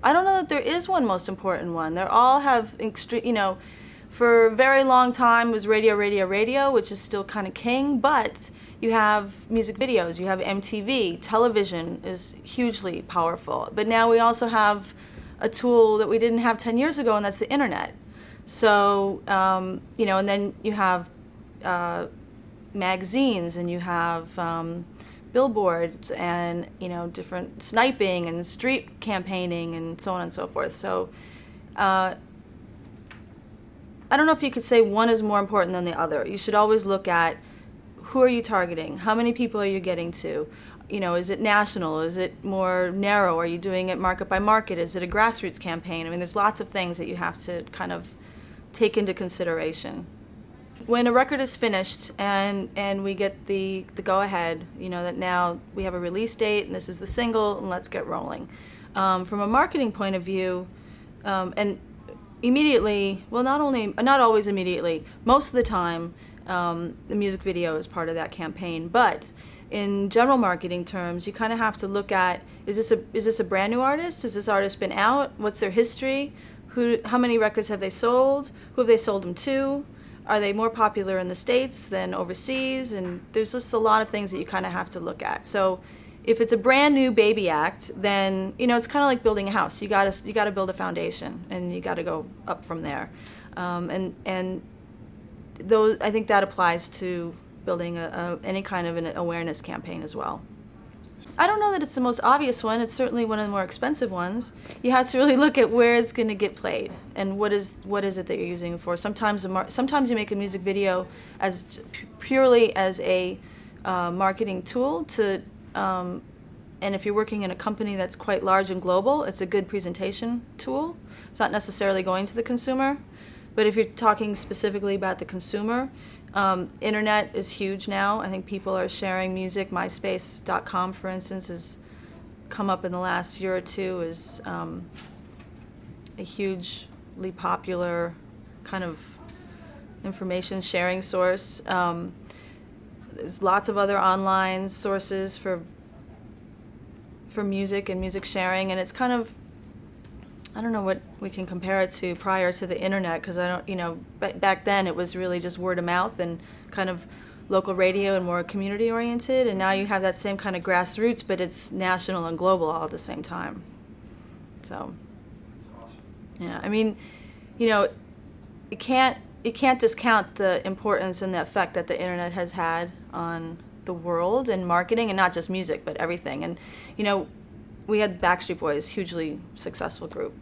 I don't know that there is one most important one. They all have extreme, you know, for a very long time was radio, radio, radio, which is still kind of king, but you have music videos, you have MTV, television is hugely powerful. But now we also have a tool that we didn't have 10 years ago, and that's the internet. So, you know, and then you have magazines, and you have billboards, and, you know, different sniping and street campaigning and so on and so forth. So I don't know if you could say one is more important than the other. You should always look at who are you targeting? How many people are you getting to? You know, is it national? Is it more narrow? Are you doing it market by market? Is it a grassroots campaign? I mean, there's lots of things that you have to kind of take into consideration. When a record is finished and we get the go-ahead, you know, that now we have a release date and this is the single and let's get rolling. From a marketing point of view, and immediately, well, not always immediately, most of the time, the music video is part of that campaign. But in general marketing terms, you kind of have to look at, is this a brand new artist? Has this artist been out? What's their history? How many records have they sold? Who have they sold them to? Are they more popular in the States than overseas? And there's just a lot of things that you kind of have to look at. So if it's a brand new baby act, then, you know, it's kind of like building a house. You gotta build a foundation, and you gotta go up from there. And those, I think that applies to building any kind of an awareness campaign as well. I don't know that it's the most obvious one. It's certainly one of the more expensive ones. You have to really look at where it's going to get played and what is it that you're using it for. Sometimes you make a music video as purely as a marketing tool to, and if you're working in a company that's quite large and global, it's a good presentation tool. It's not necessarily going to the consumer. But if you're talking specifically about the consumer, internet is huge now. I think people are sharing music. MySpace.com, for instance, has come up in the last year or two as a hugely popular kind of information sharing source. There's lots of other online sources for music and music sharing, and it's kind of, I don't know what we can compare it to prior to the internet, because I don't, you know, back then it was really just word of mouth and kind of local radio and more community oriented, and now you have that same kind of grassroots, but it's national and global all at the same time. So, that's awesome. Yeah, I mean, you know, you can't discount the importance and the effect that the internet has had on the world and marketing, and not just music, but everything. And, you know, we had Backstreet Boys, hugely successful group.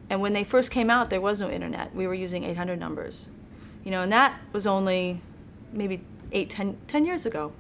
And when they first came out, there was no internet. We were using 800 numbers. You know, and that was only maybe 10 years ago.